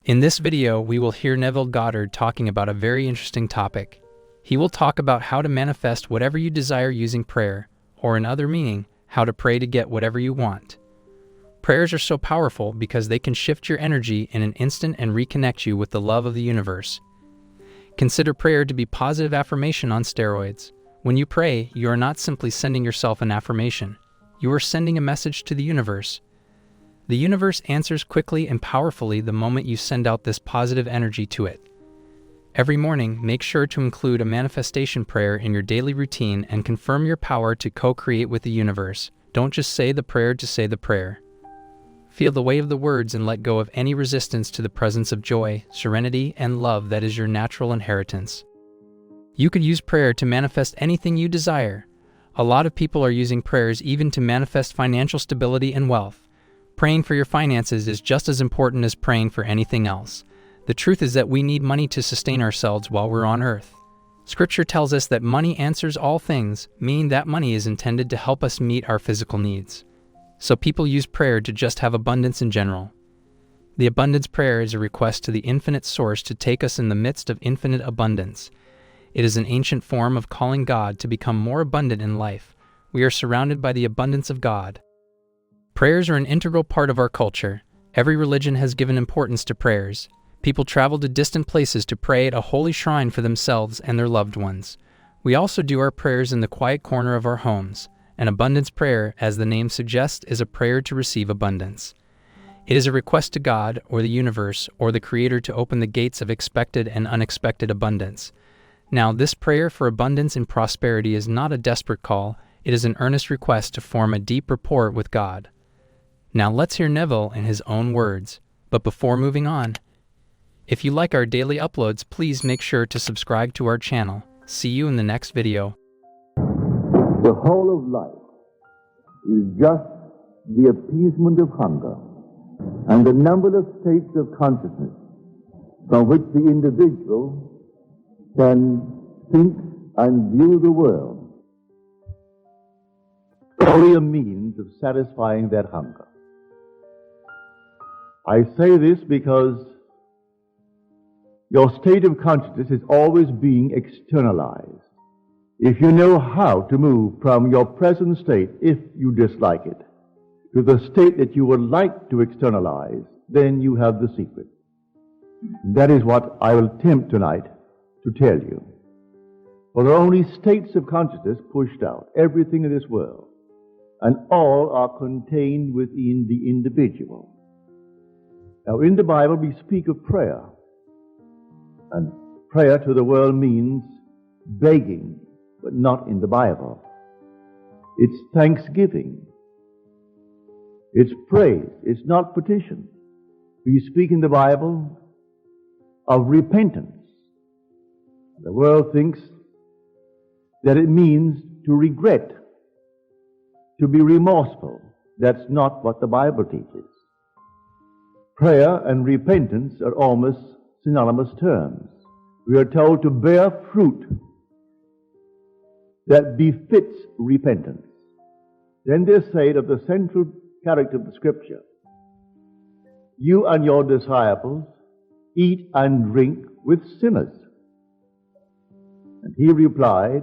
In this video, we will hear Neville Goddard talking about a very interesting topic. He will talk about how to manifest whatever you desire using prayer, or in other meaning, how to pray to get whatever you want. Prayers are so powerful because they can shift your energy in an instant and reconnect you with the love of the universe. Consider prayer to be positive affirmation on steroids. When you pray, you are not simply sending yourself an affirmation. You are sending a message to the universe. The universe answers quickly and powerfully the moment you send out this positive energy to it. Every morning, make sure to include a manifestation prayer in your daily routine and confirm your power to co-create with the universe. Don't just say the prayer to say the prayer. Feel the weight of the words and let go of any resistance to the presence of joy, serenity, and love that is your natural inheritance. You could use prayer to manifest anything you desire. A lot of people are using prayers even to manifest financial stability and wealth. Praying for your finances is just as important as praying for anything else. The truth is that we need money to sustain ourselves while we're on earth. Scripture tells us that money answers all things, meaning that money is intended to help us meet our physical needs. So people use prayer to just have abundance in general. The abundance prayer is a request to the infinite source to take us in the midst of infinite abundance. It is an ancient form of calling God to become more abundant in life. We are surrounded by the abundance of God. Prayers are an integral part of our culture. Every religion has given importance to prayers. People travel to distant places to pray at a holy shrine for themselves and their loved ones. We also do our prayers in the quiet corner of our homes. An abundance prayer, as the name suggests, is a prayer to receive abundance. It is a request to God, or the universe, or the Creator to open the gates of expected and unexpected abundance. Now, this prayer for abundance and prosperity is not a desperate call. It is an earnest request to form a deep rapport with God. Now let's hear Neville in his own words. But before moving on, if you like our daily uploads, please make sure to subscribe to our channel. See you in the next video. The whole of life is just the appeasement of hunger and the numberless states of consciousness from which the individual can think and view the world. Only a means of satisfying that hunger. I say this because your state of consciousness is always being externalized. If you know how to move from your present state, if you dislike it, to the state that you would like to externalize, then you have the secret. That is what I will attempt tonight to tell you. For there are only states of consciousness pushed out, everything in this world, and all are contained within the individual. Now, in the Bible, we speak of prayer. And prayer to the world means begging, but not in the Bible. It's thanksgiving. It's praise. It's not petition. We speak in the Bible of repentance. The world thinks that it means to regret, to be remorseful. That's not what the Bible teaches. Prayer and repentance are almost synonymous terms. We are told to bear fruit that befits repentance. Then they say of the central character of the Scripture, you and your disciples eat and drink with sinners. And he replied,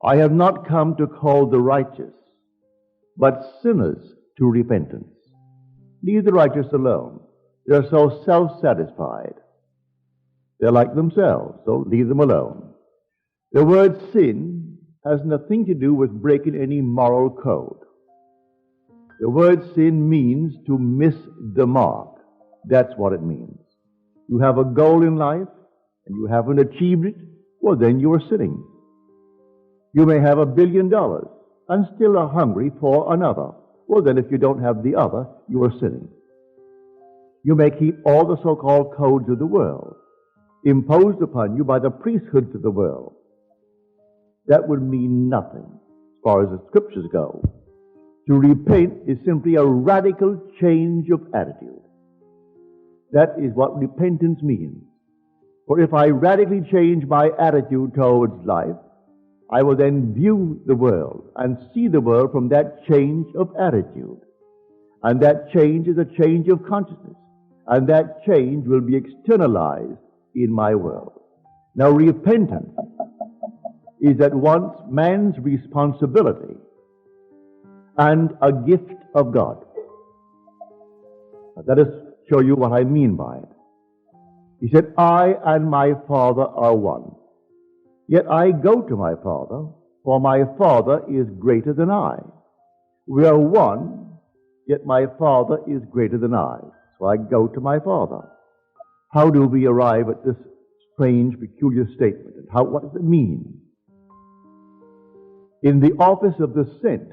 I have not come to call the righteous, but sinners to repentance. Leave the righteous alone. They're so self-satisfied. They're like themselves, so leave them alone. The word sin has nothing to do with breaking any moral code. The word sin means to miss the mark. That's what it means. You have a goal in life and you haven't achieved it, well, then you are sinning. You may have $1 billion and still are hungry for another. Well, then if you don't have the other, you are sinning. You may keep all the so-called codes of the world imposed upon you by the priesthoods of the world. That would mean nothing as far as the Scriptures go. To repent is simply a radical change of attitude. That is what repentance means. For if I radically change my attitude towards life, I will then view the world and see the world from that change of attitude. And that change is a change of consciousness. and that change will be externalized in my world. Now, repentance is at once man's responsibility and a gift of God. Now, let us show you what I mean by it. He said, I and my Father are one. Yet I go to my Father, for my Father is greater than I. We are one, yet my Father is greater than I. So I go to my Father. How do we arrive at this strange, peculiar statement? And what does it mean? In the office of the sent,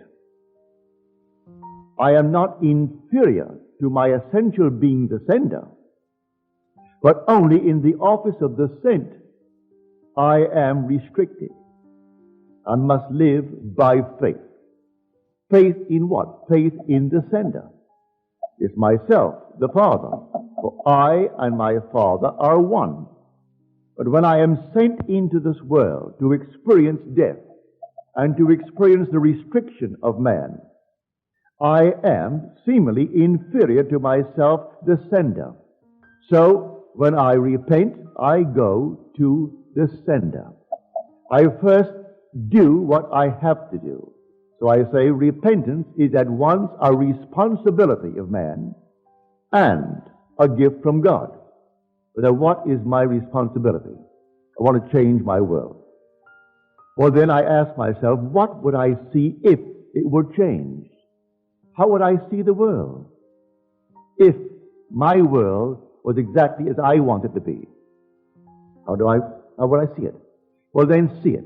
I am not inferior to my essential being the sender, but only in the office of the sent I am restricted. I must live by faith. Faith in what? Faith in the sender. It's myself, the Father. For I and my Father are one. But when I am sent into this world to experience death and to experience the restriction of man, I am seemingly inferior to myself, the sender. So when I repent, I go to the sender. I first do what I have to do. So I say repentance is at once a responsibility of man and a gift from God. But now what is my responsibility? I want to change my world. Well, then I ask myself, what would I see if it were changed? How would I see the world if my world was exactly as I want it to be? How would I see it? Well, then see it.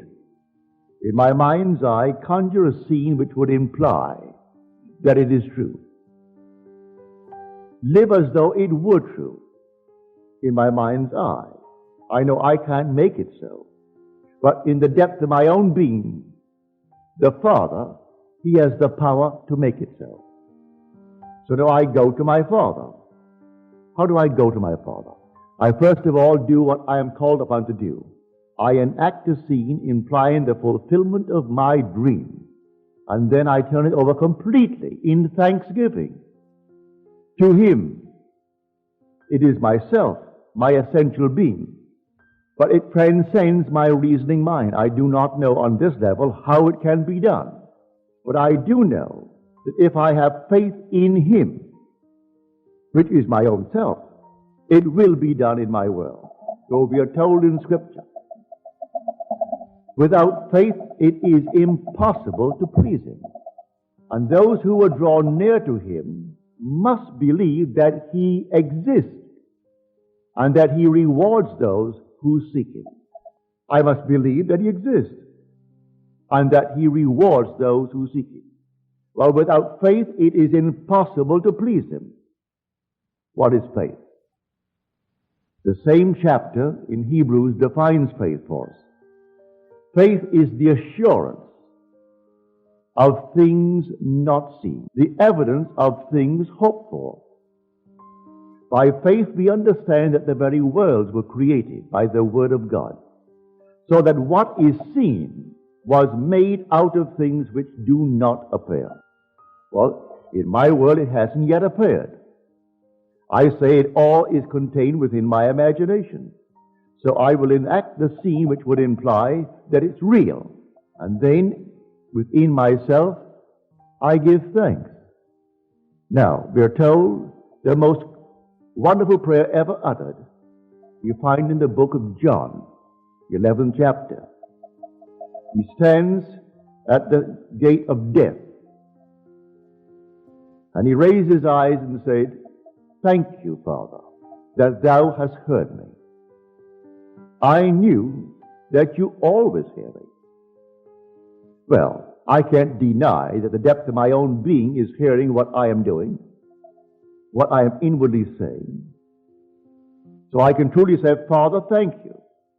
In my mind's eye, conjure a scene which would imply that it is true. Live as though it were true in my mind's eye. I know I can't make it so. But in the depth of my own being, the Father, He has the power to make it so. So now I go to my Father. How do I go to my Father? I first of all do what I am called upon to do. I enact a scene implying the fulfillment of my dream, and then I turn it over completely in thanksgiving to Him. It is myself, my essential being, but it transcends my reasoning mind. I do not know on this level how it can be done, but I do know that if I have faith in Him, which is my own self, it will be done in my world. So we are told in Scripture, without faith it is impossible to please Him. And those who will draw near to Him must believe that He exists and that He rewards those who seek Him. I must believe that He exists and that He rewards those who seek Him. Well, without faith it is impossible to please Him. What is faith? The same chapter in Hebrews defines faith for us. Faith is the assurance of things not seen, the evidence of things hoped for. By faith we understand that the very worlds were created by the Word of God, so that what is seen was made out of things which do not appear. Well, in my world it hasn't yet appeared. I say it all is contained within my imagination. So I will enact the scene which would imply that it's real. And then, within myself, I give thanks. Now, we are told the most wonderful prayer ever uttered, you find in the book of John, the 11th chapter. He stands at the gate of death. And he raised his eyes and said, "Thank you, Father, that thou hast heard me. I knew that you always hear me." Well, I can't deny that the depth of my own being is hearing what I am doing, what I am inwardly saying. So I can truly say, "Father, thank you."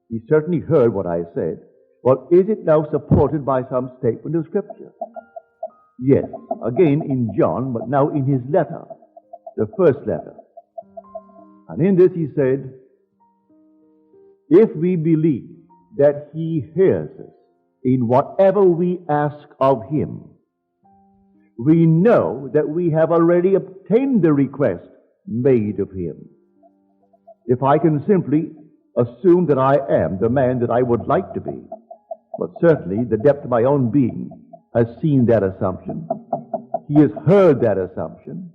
He certainly heard what I said. Well, is it now supported by some statement of Scripture? Yes, again in John, but now in his letter, the first letter. And in this he said, if we believe that He hears us in whatever we ask of Him, we know that we have already obtained the request made of Him. if I can simply assume that I am the man that I would like to be. But certainly the depth of my own being has seen that assumption. He has heard that assumption.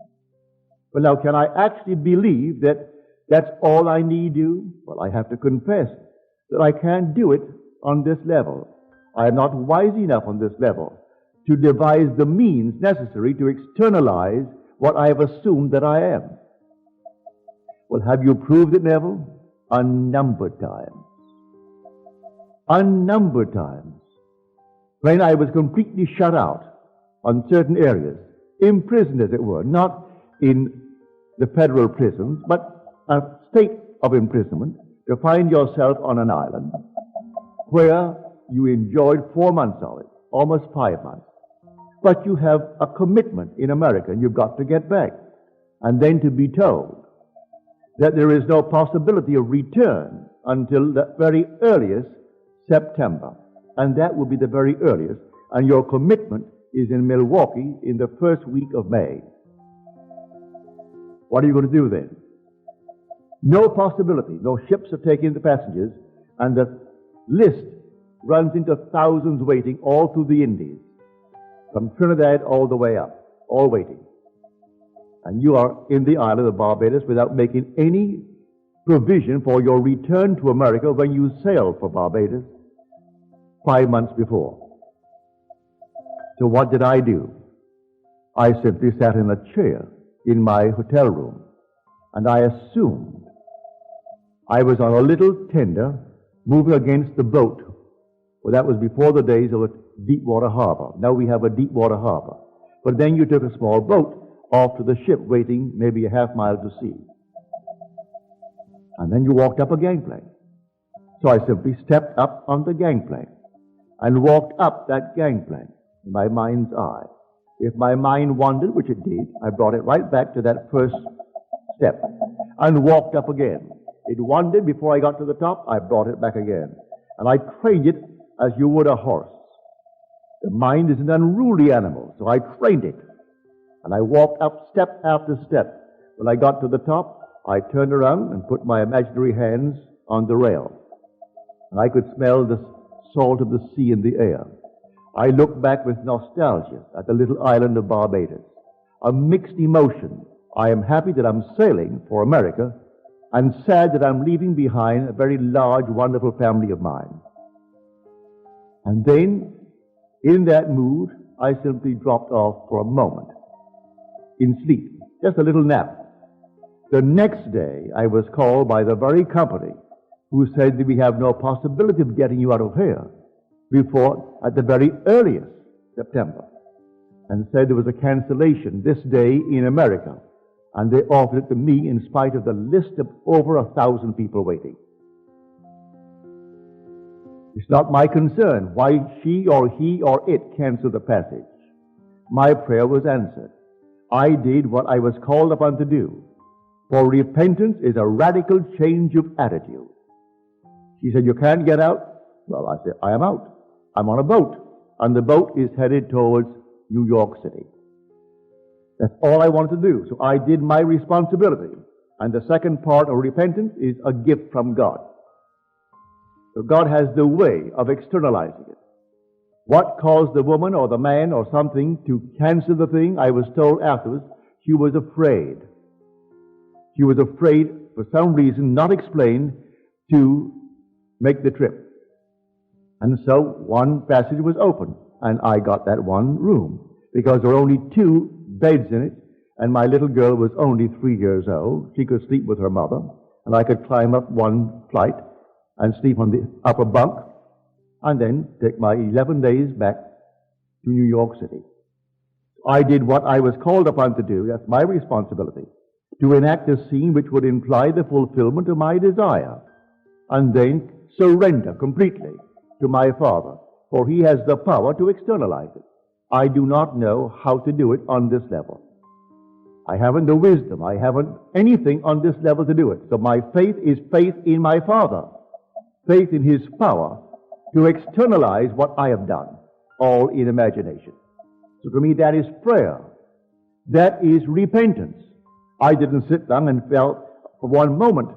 But now, can I actually believe that that's all I need do? Well, I have to confess that I can't do it on this level. I am not wise enough on this level to devise the means necessary to externalize what I have assumed that I am. Well, have you proved it, Neville? Unnumbered times. Unnumbered times. When I was completely shut out on certain areas, imprisoned as it were, not in the federal prisons, but a state of imprisonment, to find yourself on an island where you enjoyed 4 months of it, almost 5 months. But you have a commitment in America, and you've got to get back. And then to be told that there is no possibility of return until the very earliest September. And that will be the very earliest. And your commitment is in Milwaukee in the first week of May. What are you going to do then? No possibility. No ships are taking the passengers, and the list runs into thousands waiting all through the Indies, from Trinidad all the way up, all waiting. And you are in the island of Barbados without making any provision for your return to America when you sail for Barbados 5 months before. So what did I do? I simply sat in a chair in my hotel room, and I assumed I was on a little tender moving against the boat. Well, that was before the days of a deep water harbor. Now we have a deep water harbor. But then you took a small boat off to the ship, waiting maybe a half mile to sea. And then you walked up a gangplank. So I simply stepped up on the gangplank and walked up that gangplank in my mind's eye. If my mind wandered, which it did, I brought it right back to that first step and walked up again. It wandered before I got to the top, I brought it back again. And I trained it as you would a horse. The mind is an unruly animal, so I trained it. And I walked up step after step. When I got to the top, I turned around and put my imaginary hands on the rail. And I could smell the salt of the sea in the air. I looked back with nostalgia at the little island of Barbados. A mixed emotion. I am happy that I'm sailing for America, and sad that I'm leaving behind a very large, wonderful family of mine. And then, in that mood, I simply dropped off for a moment, in sleep, just a little nap. The next day, I was called by the very company who said that we have no possibility of getting you out of here before, at the very earliest, September, and said there was a cancellation this day in America. And they offered it to me in spite of the list of over 1,000 people waiting. It's not my concern why she or he or it canceled the passage. My prayer was answered. I did what I was called upon to do. For repentance is a radical change of attitude. She said, you can't get out? Well, I said, I am out. I'm on a boat. And the boat is headed towards New York City. That's all I wanted to do. So I did my responsibility. And the second part of repentance is a gift from God. So God has the way of externalizing it. What caused the woman or the man or something to cancel the thing? I was told afterwards, she was afraid. She was afraid, for some reason not explained, to make the trip. And so one passage was open, and I got that one room, because there were only 2 beds in it, and my little girl was only 3 years old. She could sleep with her mother, and I could climb up one flight and sleep on the upper bunk, and then take my 11 days back to New York City. I did what I was called upon to do. That's my responsibility, to enact a scene which would imply the fulfillment of my desire, and then surrender completely to my Father, for He has the power to externalize it. I do not know how to do it on this level. I haven't the wisdom. I haven't anything on this level to do it. So my faith is faith in my Father, faith in His power to externalize what I have done, all in imagination. So to me, that is prayer. That is repentance. I didn't sit down and felt for one moment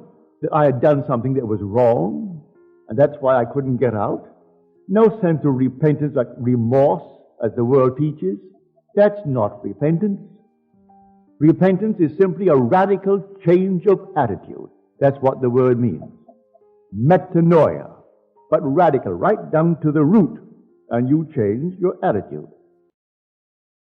that I had done something that was wrong, and that's why I couldn't get out. No sense of repentance like remorse, as the world teaches. That's not repentance. Repentance is simply a radical change of attitude. That's what the word means. Metanoia, but radical, right down to the root, and you change your attitude.